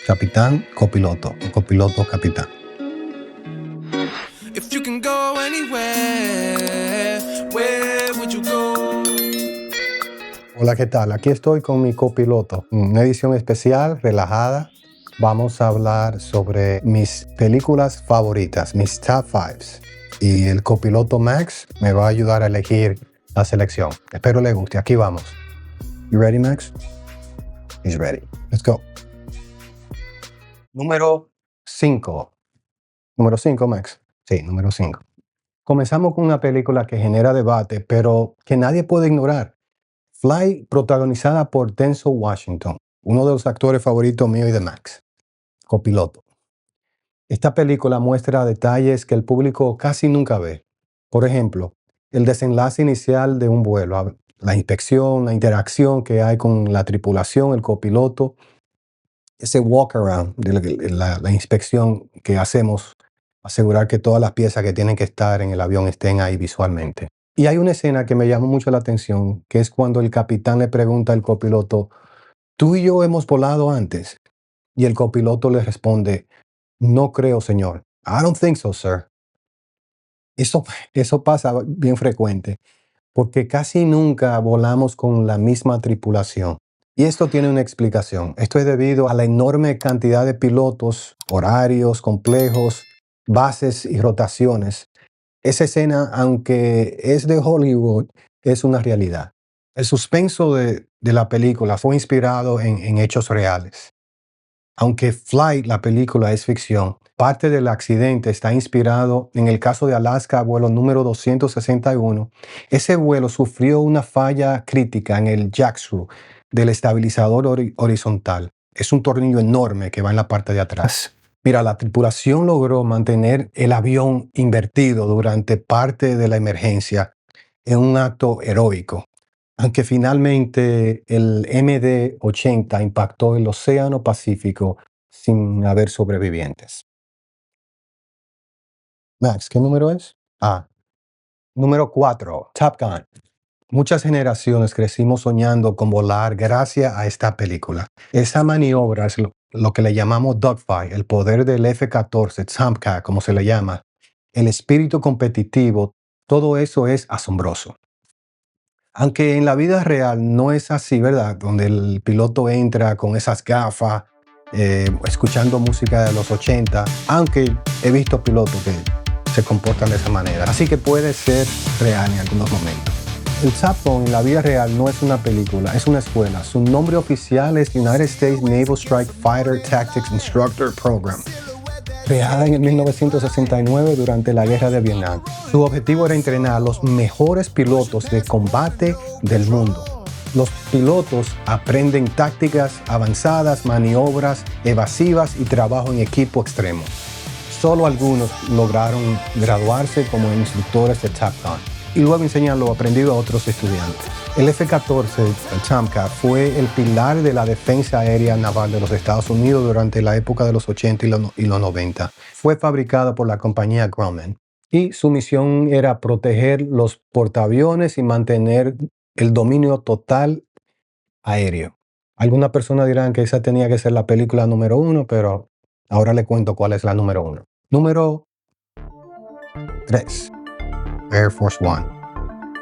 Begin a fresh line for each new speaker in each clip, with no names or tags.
capitán, copiloto, o copiloto, capitán.
If you can go anywhere, where would you go?
Hola, ¿qué tal? Aquí estoy con mi copiloto. Una edición especial, relajada. Vamos a hablar sobre mis películas favoritas, mis top 5. Y el copiloto Max me va a ayudar a elegir la selección. Espero le guste. Aquí vamos. You ready, Max? He's ready. Let's go. Número 5. Número 5, Max. Sí, número 5. Comenzamos con una película que genera debate, pero que nadie puede ignorar. Fly, protagonizada por Denzel Washington, uno de los actores favoritos mío y de Max. Copiloto. Esta película muestra detalles que el público casi nunca ve. Por ejemplo, el desenlace inicial de un vuelo, la inspección, la interacción que hay con la tripulación, el copiloto, ese walk around de la inspección que hacemos, asegurar que todas las piezas que tienen que estar en el avión estén ahí visualmente. Y hay una escena que me llamó mucho la atención, que es cuando el capitán le pregunta al copiloto, ¿tú y yo hemos volado antes? Y el copiloto le responde, no creo, señor. I don't think so, sir. Eso pasa bien frecuente, porque casi nunca volamos con la misma tripulación. Y esto tiene una explicación. Esto es debido a la enorme cantidad de pilotos, horarios complejos, bases y rotaciones. Esa escena, aunque es de Hollywood, es una realidad. El suspenso de la película fue inspirado en hechos reales. Aunque Flight, la película, es ficción, parte del accidente está inspirado en el caso de Alaska, vuelo número 261. Ese vuelo sufrió una falla crítica en el jack screw del estabilizador horizontal. Es un tornillo enorme que va en la parte de atrás. Mira, la tripulación logró mantener el avión invertido durante parte de la emergencia en un acto heroico. Aunque finalmente el MD-80 impactó el Océano Pacífico sin haber sobrevivientes. Max, ¿qué número es? Número 4, Top Gun. Muchas generaciones crecimos soñando con volar gracias a esta película. Esa maniobra es lo que le llamamos dogfight, el poder del F-14, Tomcat, como se le llama, el espíritu competitivo, todo eso es asombroso. Aunque en la vida real no es así, ¿verdad? Donde el piloto entra con esas gafas, escuchando música de los 80, aunque he visto pilotos que se comportan de esa manera. Así que puede ser real en algunos momentos. El Top Gun en la vida real no es una película, es una escuela. Su nombre oficial es United States Naval Strike Fighter Tactics Instructor Program, creada en el 1969 durante la Guerra de Vietnam. Su objetivo era entrenar a los mejores pilotos de combate del mundo. Los pilotos aprenden tácticas avanzadas, maniobras evasivas y trabajo en equipo extremo. Solo algunos lograron graduarse como instructores de Top Gun y luego enseñan lo aprendido a otros estudiantes. El F-14, el Tomcat, fue el pilar de la defensa aérea naval de los Estados Unidos durante la época de los 80 y los 90. Fue fabricado por la compañía Grumman y su misión era proteger los portaaviones y mantener el dominio total aéreo. Algunas personas dirán que esa tenía que ser la película número 1, pero ahora le cuento cuál es la número 1. Número 3. Air Force One.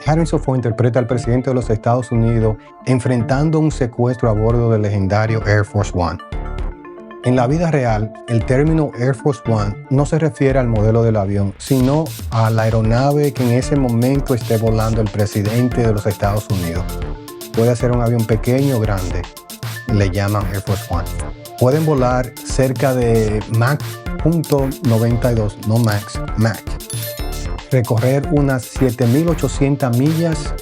Harrison Ford interpreta al presidente de los Estados Unidos enfrentando un secuestro a bordo del legendario Air Force One. En la vida real, el término Air Force One no se refiere al modelo del avión, sino a la aeronave que en ese momento esté volando el presidente de los Estados Unidos. Puede ser un avión pequeño o grande, le llaman Air Force One. Pueden volar cerca de Mach .92, no Max, Mach. Recorrer unas 7.800 millas,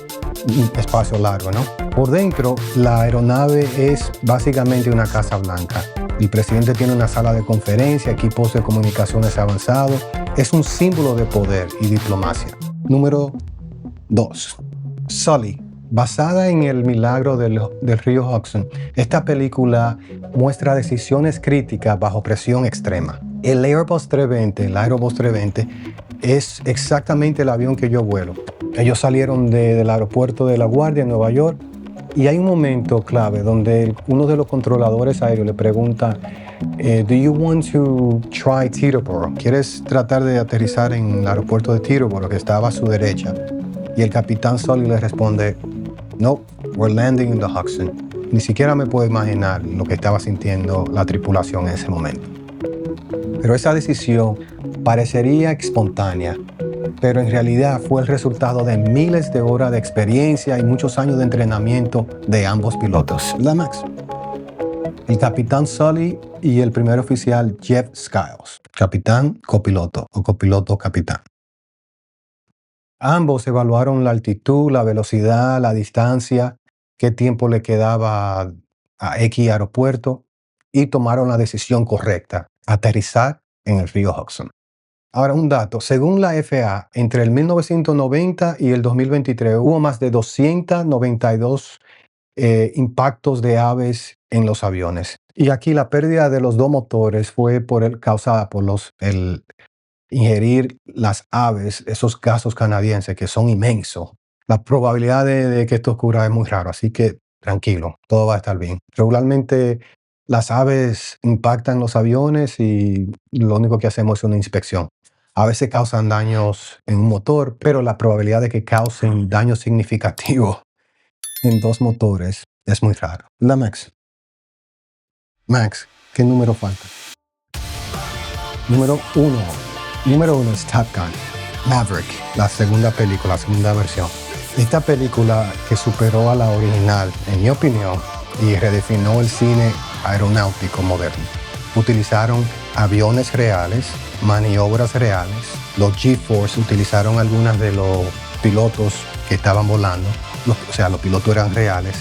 espacio largo, ¿no? Por dentro, la aeronave es básicamente una casa blanca. El presidente tiene una sala de conferencia, equipos de comunicaciones avanzados. Es un símbolo de poder y diplomacia. Número 2. Sully. Basada en el milagro del río Hudson, esta película muestra decisiones críticas bajo presión extrema. El Airbus 320 es exactamente el avión que yo vuelo. Ellos salieron del aeropuerto de La Guardia en Nueva York y hay un momento clave donde uno de los controladores aéreos le pregunta Do you want to try Teterboro? ¿Quieres tratar de aterrizar en el aeropuerto de Teterboro, que estaba a su derecha? Y el capitán Sully le responde, no, we're landing in the Hudson. Ni siquiera me puedo imaginar lo que estaba sintiendo la tripulación en ese momento. Pero esa decisión parecería espontánea, pero en realidad fue el resultado de miles de horas de experiencia y muchos años de entrenamiento de ambos pilotos. ¿Verdad, Max? El capitán Sully y el primer oficial Jeff Skiles. Capitán, copiloto o copiloto, capitán. Ambos evaluaron la altitud, la velocidad, la distancia, qué tiempo le quedaba a X aeropuerto y tomaron la decisión correcta, aterrizar en el río Hudson. Ahora, un dato. Según la FAA, entre el 1990 y el 2023 hubo más de 292 impactos de aves en los aviones. Y aquí la pérdida de los dos motores fue causada por el ingerir las aves, esos gases canadienses que son inmensos. La probabilidad de que esto ocurra es muy raro, así que tranquilo, todo va a estar bien. Regularmente las aves impactan los aviones y lo único que hacemos es una inspección. A veces causan daños en un motor, pero la probabilidad de que causen daños significativos en dos motores es muy raro. ¿La Max? Max, ¿qué número falta? Número 1. Número 1 es Top Gun. Maverick, la segunda película, la segunda versión. Esta película que superó a la original, en mi opinión, y redefinió el cine aeronáutico moderno. Utilizaron aviones reales, maniobras reales. Los G-Force utilizaron algunas de los pilotos que estaban volando. Los pilotos eran reales.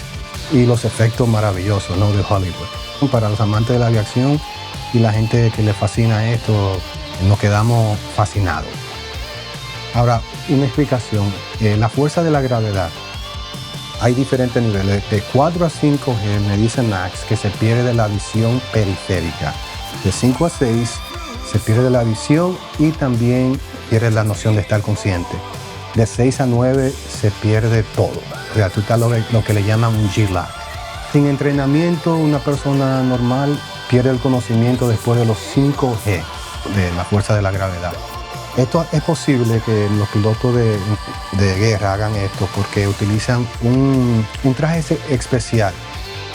Y los efectos maravillosos, ¿no?, de Hollywood. Para los amantes de la aviación y la gente que le fascina esto, nos quedamos fascinados. Ahora, una explicación. La fuerza de la gravedad. Hay diferentes niveles. De 4 a 5G, me dice Max, que se pierde la visión periférica. De 5 a 6 se pierde la visión y también pierde la noción de estar consciente. De 6 a 9 se pierde todo. O sea, tú estás lo que le llaman un G-lag. Sin entrenamiento, una persona normal pierde el conocimiento después de los 5G de la fuerza de la gravedad. Esto es posible que los pilotos de guerra hagan esto porque utilizan un traje especial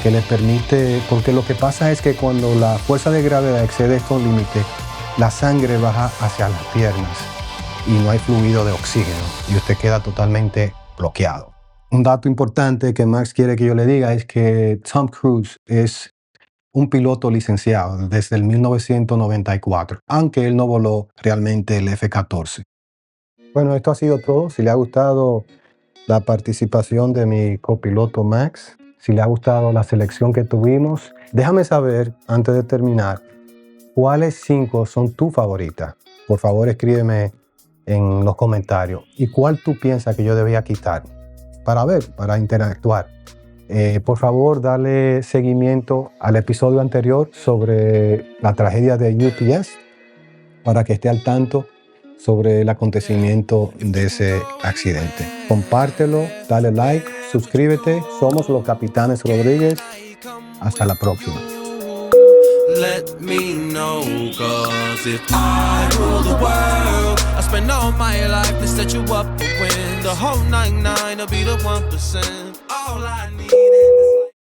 que les permite, porque lo que pasa es que cuando la fuerza de gravedad excede estos límites, la sangre baja hacia las piernas y no hay fluido de oxígeno y usted queda totalmente bloqueado. Un dato importante que Max quiere que yo le diga es que Tom Cruise es un piloto licenciado desde el 1994, aunque él no voló realmente el F-14. Bueno, esto ha sido todo. Si le ha gustado la participación de mi copiloto Max, si le ha gustado la selección que tuvimos, déjame saber, antes de terminar, cuáles 5 son tus favoritas. Por favor, escríbeme en los comentarios. ¿Y cuál tú piensas que yo debía quitar? Para interactuar. Por favor, dale seguimiento al episodio anterior sobre la tragedia de UPS para que esté al tanto sobre el acontecimiento de ese accidente. Compártelo, dale like, suscríbete. Somos los Capitanes Rodríguez. Hasta la próxima.
Let me know, 'cause if I rule the world, I spend all my life to set you up to win. The whole 99 will be the 1%. All I